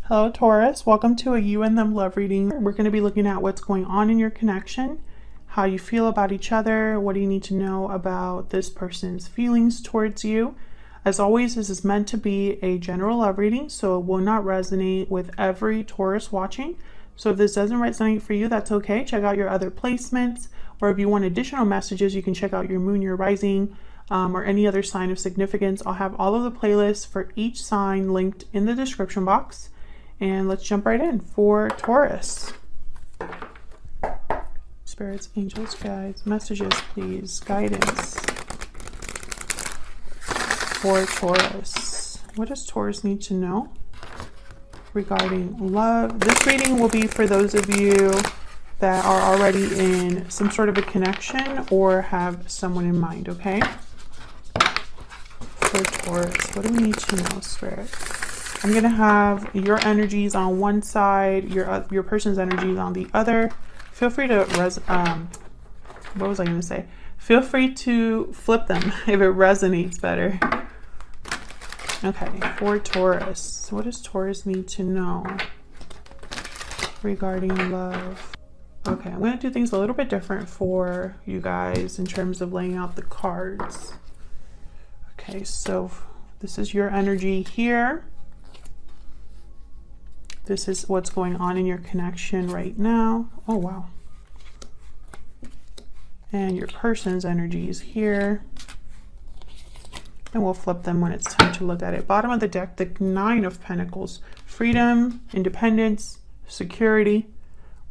Hello Taurus, welcome to a you and them love reading. We're going to be looking at what's going on in your connection, how you feel about each other, what do you need to know about this person's feelings towards you. As always, this is meant to be a general love reading, so it will not resonate with every Taurus watching. So if this doesn't resonate for you, that's okay. Check out your other placements, or if you want additional messages, you can check out your moon, your rising, or any other sign of significance. I'll have all of the playlists for each sign linked in the description box. And let's jump right in for Taurus. Spirits, angels, guides, messages, please, guidance for Taurus. What does Taurus need to know regarding love? This reading will be for those of you that are already in some sort of a connection or have someone in mind, okay? For Taurus, what do we need to know, Spirit? I'm going to have your energies on one side, your person's energies on the other. Feel free to, what was I going to say? Feel free to flip them if it resonates better. Okay, for Taurus, what does Taurus need to know regarding love? Okay, I'm going to do things a little bit different for you guys in terms of laying out the cards. Okay, so this is your energy here. This is what's going on in your connection right now. Oh, wow. And your person's energy is here. And we'll flip them when it's time to look at it. Bottom of the deck, the Nine of Pentacles. Freedom, independence, security.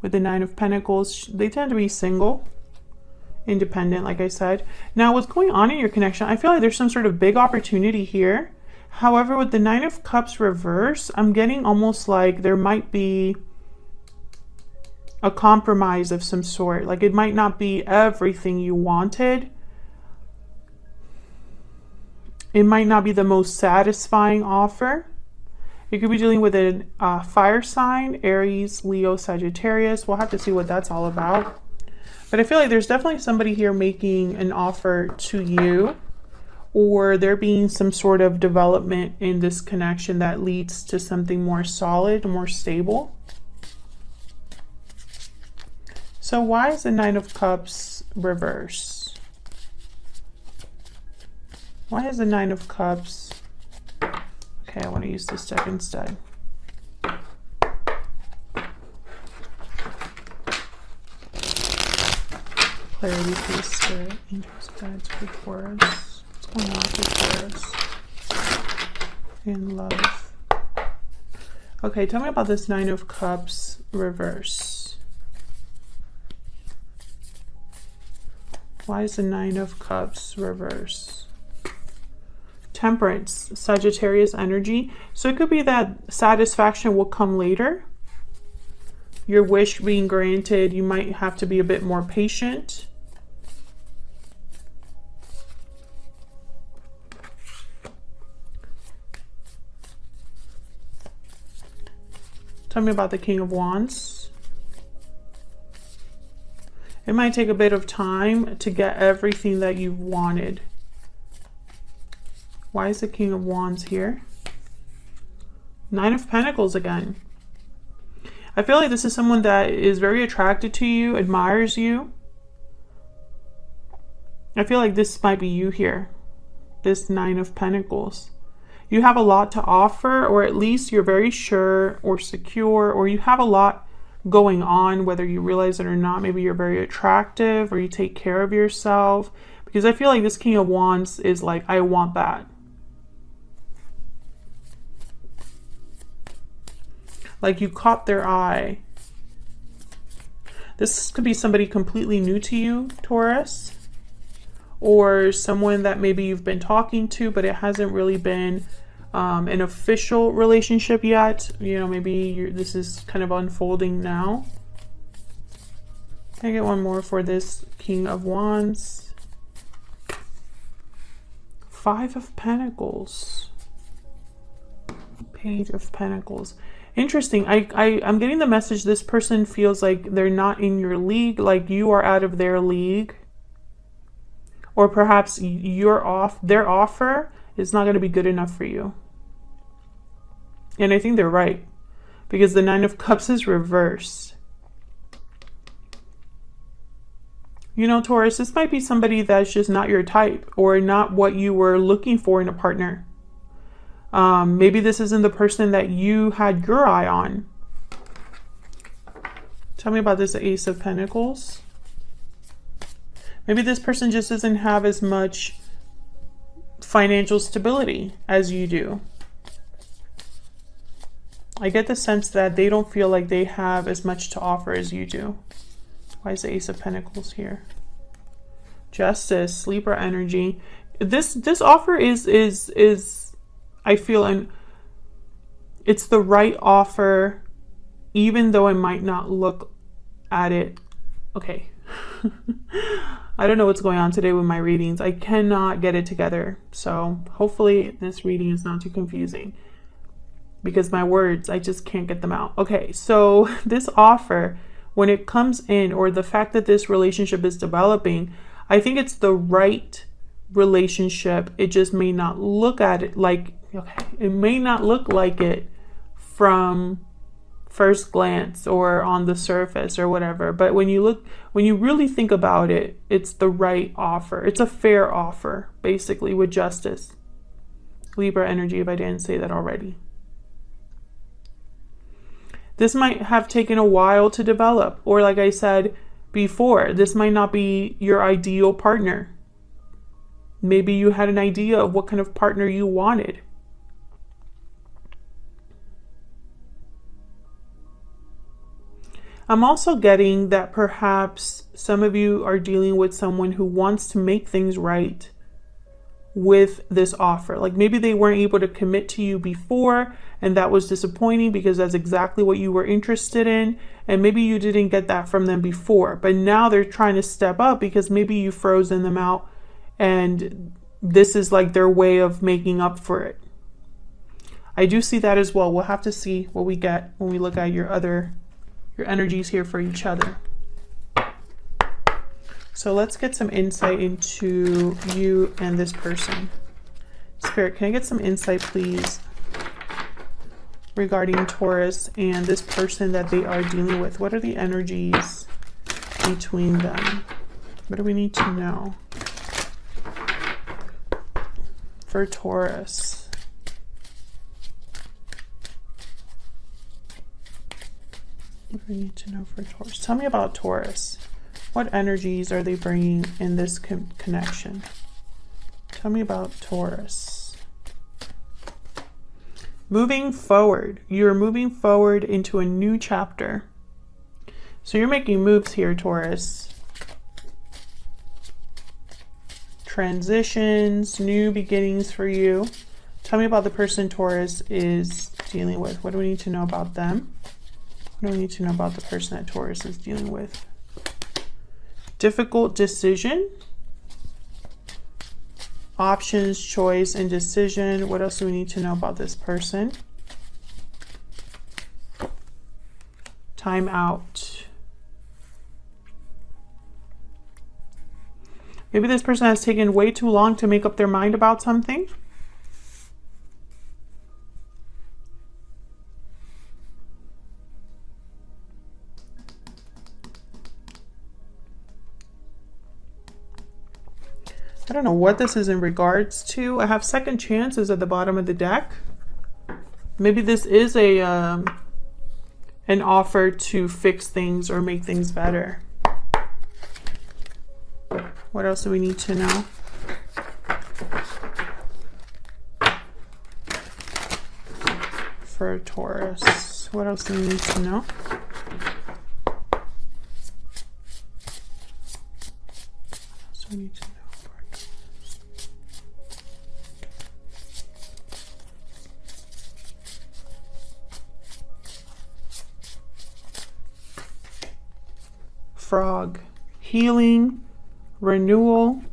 With the Nine of Pentacles, they tend to be single, independent, like I said. Now, what's going on in your connection? I feel like there's some sort of big opportunity here. However, with the Nine of Cups reverse, I'm getting almost like there might be a compromise of some sort. Like it might not be everything you wanted. It might not be the most satisfying offer. You could be dealing with a fire sign, Aries, Leo, Sagittarius. We'll have to see what that's all about. But I feel like there's definitely somebody here making an offer to you, or there being some sort of development in this connection that leads to something more solid, more stable. So why is the Nine of Cups reverse? Why is the Nine of Cups? Okay, I want to use this deck instead. Clarity, please, Spirit, angels, guides for Taurus. What's going on for Taurus in love? Okay, tell me about this Nine of Cups reverse. Why is the Nine of Cups reverse? Temperance, Sagittarius energy. So it could be that satisfaction will come later. Your wish being granted, you might have to be a bit more patient. Tell me about the King of Wands. It might take a bit of time to get everything that you've wanted. Why is the King of Wands here? Nine of Pentacles again. I feel like this is someone that is very attracted to you, admires you. I feel like this might be you here. This Nine of Pentacles. You have a lot to offer, or at least you're very sure or secure, or you have a lot going on, whether you realize it or not. Maybe you're very attractive, or you take care of yourself. Because I feel like this King of Wands is like, I want that. Like you caught their eye. This could be somebody completely new to you, Taurus. Or someone that maybe you've been talking to, but it hasn't really been an official relationship yet. You know, maybe this is kind of unfolding now. Can I get one more for this King of Wands? Five of Pentacles. Page of Pentacles. Interesting. I'm getting the message this person feels like they're not in your league, like you are out of their league. Or perhaps their offer is not going to be good enough for you. And I think they're right. because the Nine of Cups is reversed. You know, Taurus, this might be somebody that's just not your type or not what you were looking for in a partner. Maybe this isn't the person that you had your eye on. Tell me about this Ace of Pentacles. Maybe this person just doesn't have as much financial stability as you do. I get the sense that they don't feel like they have as much to offer as you do. Why is the Ace of Pentacles here? Justice, Libra energy. This offer is I feel, and it's the right offer, even though I might not look at it. Okay. I don't know what's going on today with my readings. I cannot get it together. So hopefully this reading is not too confusing, because my words, I just can't get them out. Okay, so this offer, when it comes in, or the fact that this relationship is developing, I think it's the right relationship. It just may not look at it like, okay, it may not look like it from first glance or on the surface or whatever, but when you really think about it, it's the right offer. It's a fair offer, basically, with justice. Libra energy, if I didn't say that already. This might have taken a while to develop, or like I said before, this might not be your ideal partner. Maybe you had an idea of what kind of partner you wanted. I'm also getting that perhaps some of you are dealing with someone who wants to make things right with this offer. Like maybe they weren't able to commit to you before, and that was disappointing because that's exactly what you were interested in. And maybe you didn't get that from them before, but now they're trying to step up because maybe you've frozen them out, and this is like their way of making up for it. I do see that as well. We'll have to see what we get when we look at your energies here for each other. So let's get some insight into you and this person. Spirit, can I get some insight, please, regarding Taurus and this person that they are dealing with? What are the energies between them? What do we need to know for Taurus? What do we need to know for Taurus? Tell me about Taurus. What energies are they bringing in this connection? Tell me about Taurus. Moving forward. You're moving forward into a new chapter. So you're making moves here, Taurus. Transitions, new beginnings for you. Tell me about the person Taurus is dealing with. What do we need to know about them? What do we need to know about the person that Taurus is dealing with? Difficult decision. Options, choice, and decision. What else do we need to know about this person? Time out. Maybe this person has taken way too long to make up their mind about something. I don't know what this is in regards to. I have second chances at the bottom of the deck. Maybe this is a an offer to fix things or make things better. What else do we need to know? For Taurus, what else do we need to know? So we need to know. Frog, healing, renewal. What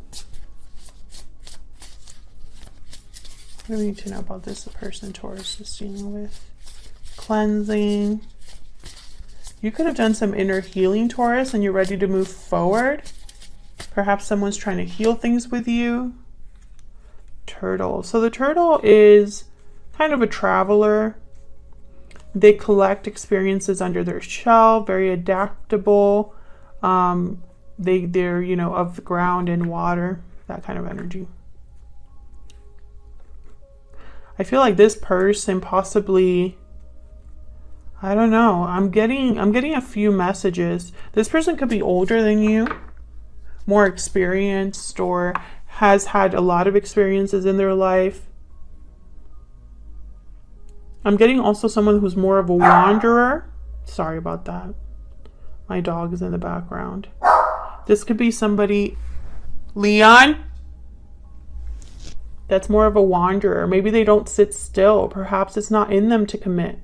do we need to know about this? The person Taurus is dealing with. Cleansing. You could have done some inner healing, Taurus, and you're ready to move forward. Perhaps someone's trying to heal things with you. Turtle. So the turtle is kind of a traveler. They collect experiences under their shell, very adaptable. They're, you know, of the ground and water, that kind of energy. I feel like this person possibly, I don't know, I'm getting a few messages. This person could be older than you, more experienced, or has had a lot of experiences in their life. I'm getting also someone who's more of a wanderer. Sorry about that. My dog is in the background. This could be somebody, Leon, that's more of a wanderer. Maybe they don't sit still. Perhaps it's not in them to commit.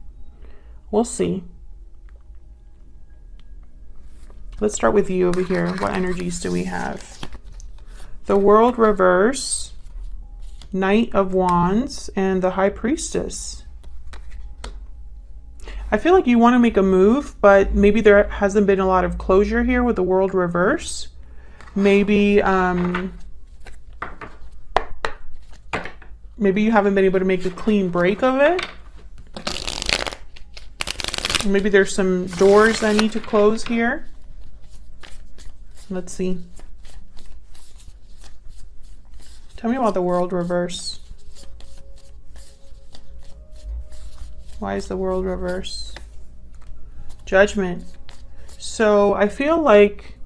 We'll see. Let's start with you over here. What energies do we have? The World reverse, Knight of Wands, and the High Priestess. I feel like you want to make a move, but maybe there hasn't been a lot of closure here with the World reverse. Maybe maybe you haven't been able to make a clean break of it. Maybe there's some doors that need to close here. Let's see. Tell me about the World reverse. Why is the World reverse? Judgment. So I feel like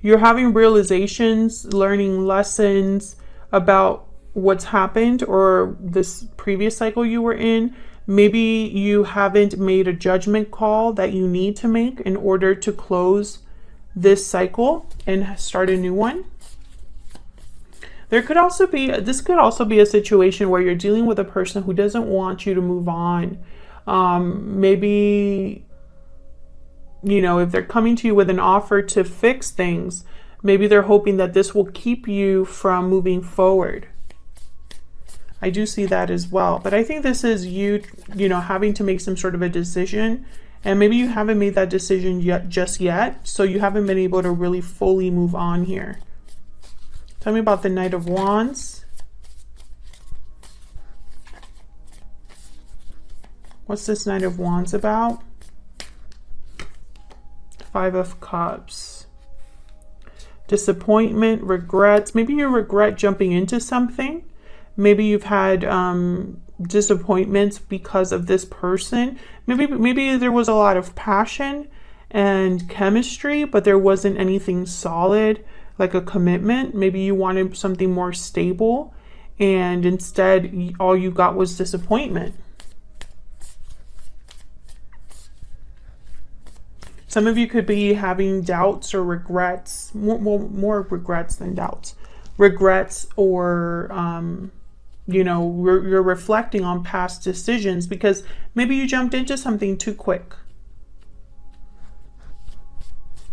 you're having realizations, learning lessons about what's happened or this previous cycle you were in. Maybe you haven't made a judgment call that you need to make in order to close this cycle and start a new one. There could also be, this could also be a situation where you're dealing with a person who doesn't want you to move on. Maybe, you know, if they're coming to you with an offer to fix things, maybe they're hoping that this will keep you from moving forward. I do see that as well. But I think this is you know, having to make some sort of a decision. And maybe you haven't made that decision just yet. So you haven't been able to really fully move on here. Tell me about the Knight of Wands. What's this Knight of Wands about? Five of Cups. Disappointment, regrets. Maybe you regret jumping into something. Maybe you've had disappointments because of this person. Maybe there was a lot of passion and chemistry, but there wasn't anything solid, like a commitment. Maybe you wanted something more stable, and instead all you got was disappointment. Some of you could be having doubts or regrets, more regrets than doubts. Regrets, or you know, you're reflecting on past decisions because maybe you jumped into something too quick.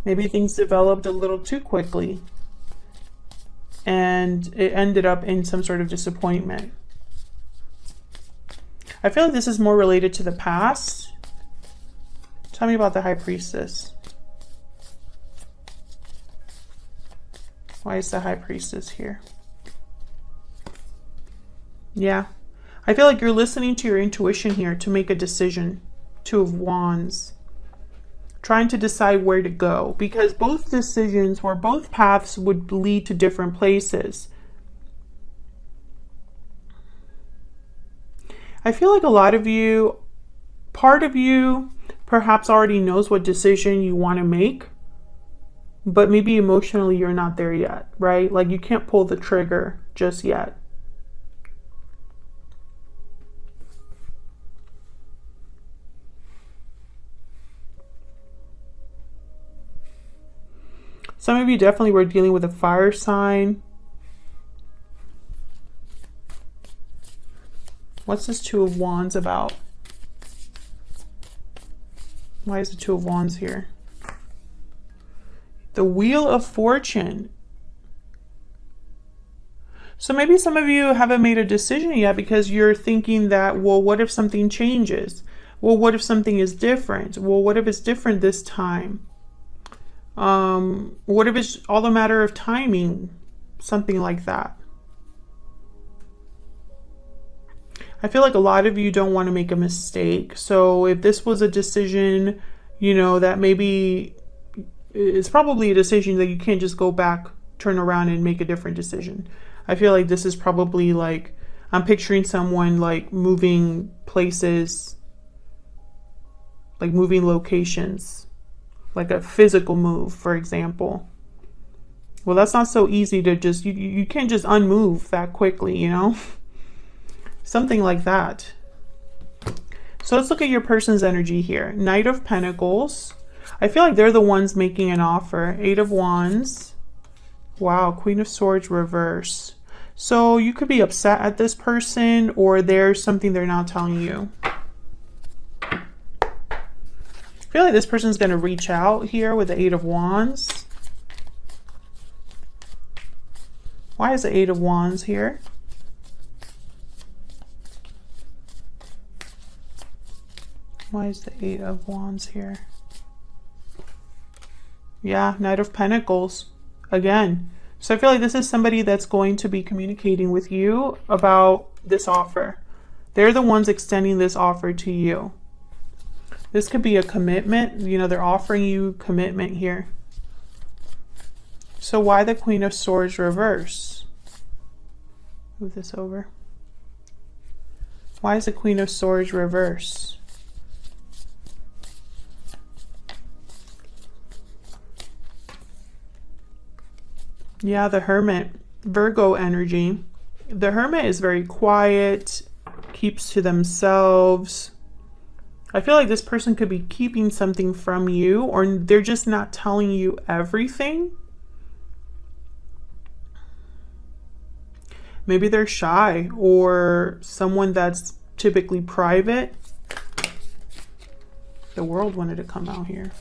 Maybe things developed a little too quickly and it ended up in some sort of disappointment. I feel like this is more related to the past. Tell me about the High Priestess. Why is the High Priestess here? Yeah, I feel like you're listening to your intuition here to make a decision. Two of Wands. Trying to decide where to go, because both decisions or both paths would lead to different places. I feel like a lot of you, part of you perhaps already knows what decision you want to make, but maybe emotionally you're not there yet, right? Like you can't pull the trigger just yet. Some of you definitely were dealing with a fire sign. What's this Two of Wands about? Why is the Two of Wands here? The Wheel of Fortune. So maybe some of you haven't made a decision yet because you're thinking that, well, what if something changes? Well, what if something is different? Well, what if it's different this time? What if it's all a matter of timing? Something like that. I feel like a lot of you don't want to make a mistake. So if this was a decision, you know, that maybe it's probably a decision that you can't just go back, turn around and make a different decision. I feel like this is probably like, I'm picturing someone like moving places, like moving locations, like a physical move, for example. Well, that's not so easy to just, you can't just unmove that quickly, you know? Something like that. So let's look at your person's energy here. Knight of Pentacles. I feel like they're the ones making an offer. 8 of Wands. Wow, Queen of Swords reverse. So you could be upset at this person, or there's something they're not telling you. I feel like this person's going to reach out here with the 8 of Wands. Why is the 8 of Wands here? Why is the 8 of Wands here? Yeah, Knight of Pentacles again. So I feel like this is somebody that's going to be communicating with you about this offer. They're the ones extending this offer to you. This could be a commitment. You know, they're offering you commitment here. So why the Queen of Swords reverse? Move this over. Why is the Queen of Swords reverse? Yeah, the Hermit, Virgo energy. The Hermit is very quiet, keeps to themselves. I feel like this person could be keeping something from you, or they're just not telling you everything. Maybe they're shy, or someone that's typically private. The World wanted to come out here.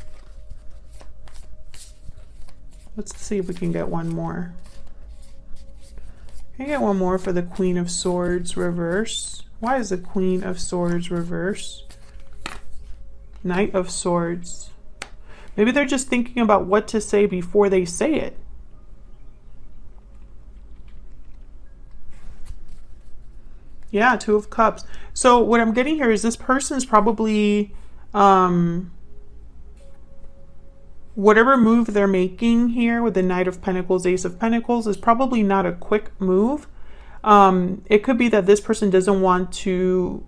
Let's see if we can get one more. Can I get one more for the Queen of Swords reverse? Why is the Queen of Swords reverse? Knight of Swords. Maybe they're just thinking about what to say before they say it. Yeah, 2 of Cups. So what I'm getting here is this person's probably whatever move they're making here with the Knight of Pentacles, Ace of Pentacles is probably not a quick move. It could be that this person doesn't want to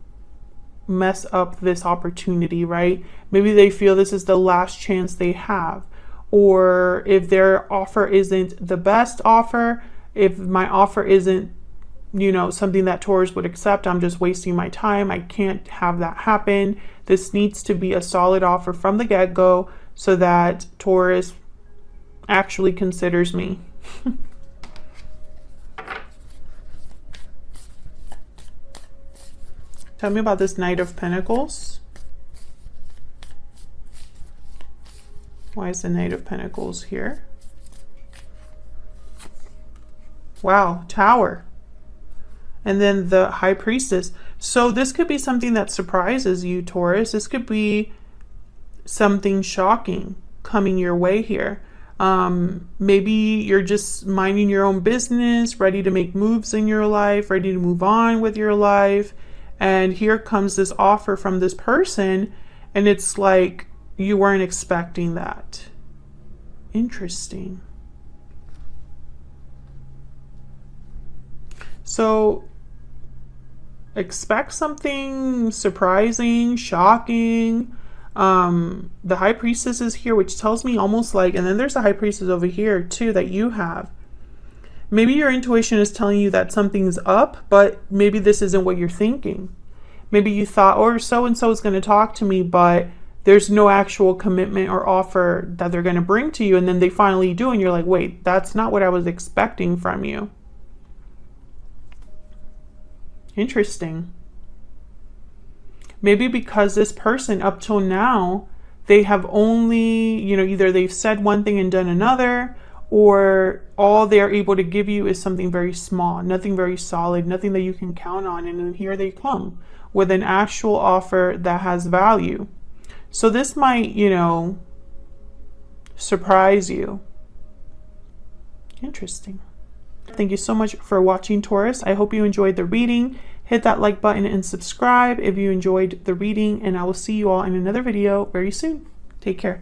mess up this opportunity, right? Maybe they feel this is the last chance they have. Or if their offer isn't the best offer, if my offer isn't, you know, something that Taurus would accept, I'm just wasting my time. I can't have that happen. This needs to be a solid offer from the get-go, so that Taurus actually considers me. Tell me about this Knight of Pentacles. Why is the Knight of Pentacles here? Wow, Tower. And then the High Priestess. So this could be something that surprises you, Taurus. This could be something shocking coming your way here. Maybe you're just minding your own business, ready to make moves in your life, ready to move on with your life. And here comes this offer from this person, and it's like you weren't expecting that. Interesting. So expect something surprising, shocking. The High Priestess is here, which tells me almost like, and then there's the High Priestess over here too that you have. Maybe your intuition is telling you that something's up, but maybe this isn't what you're thinking. Maybe you thought, or so-and-so is going to talk to me, but there's no actual commitment or offer that they're going to bring to you. And then they finally do. And you're like, wait, that's not what I was expecting from you. Interesting. Maybe because this person up till now, they have only, you know, either they've said one thing and done another, or all they're able to give you is something very small, nothing very solid, nothing that you can count on. And then here they come with an actual offer that has value. So this might, you know, surprise you. Interesting. Thank you so much for watching, Taurus. I hope you enjoyed the reading. Hit that like button and subscribe if you enjoyed the reading, and I will see you all in another video very soon. Take care.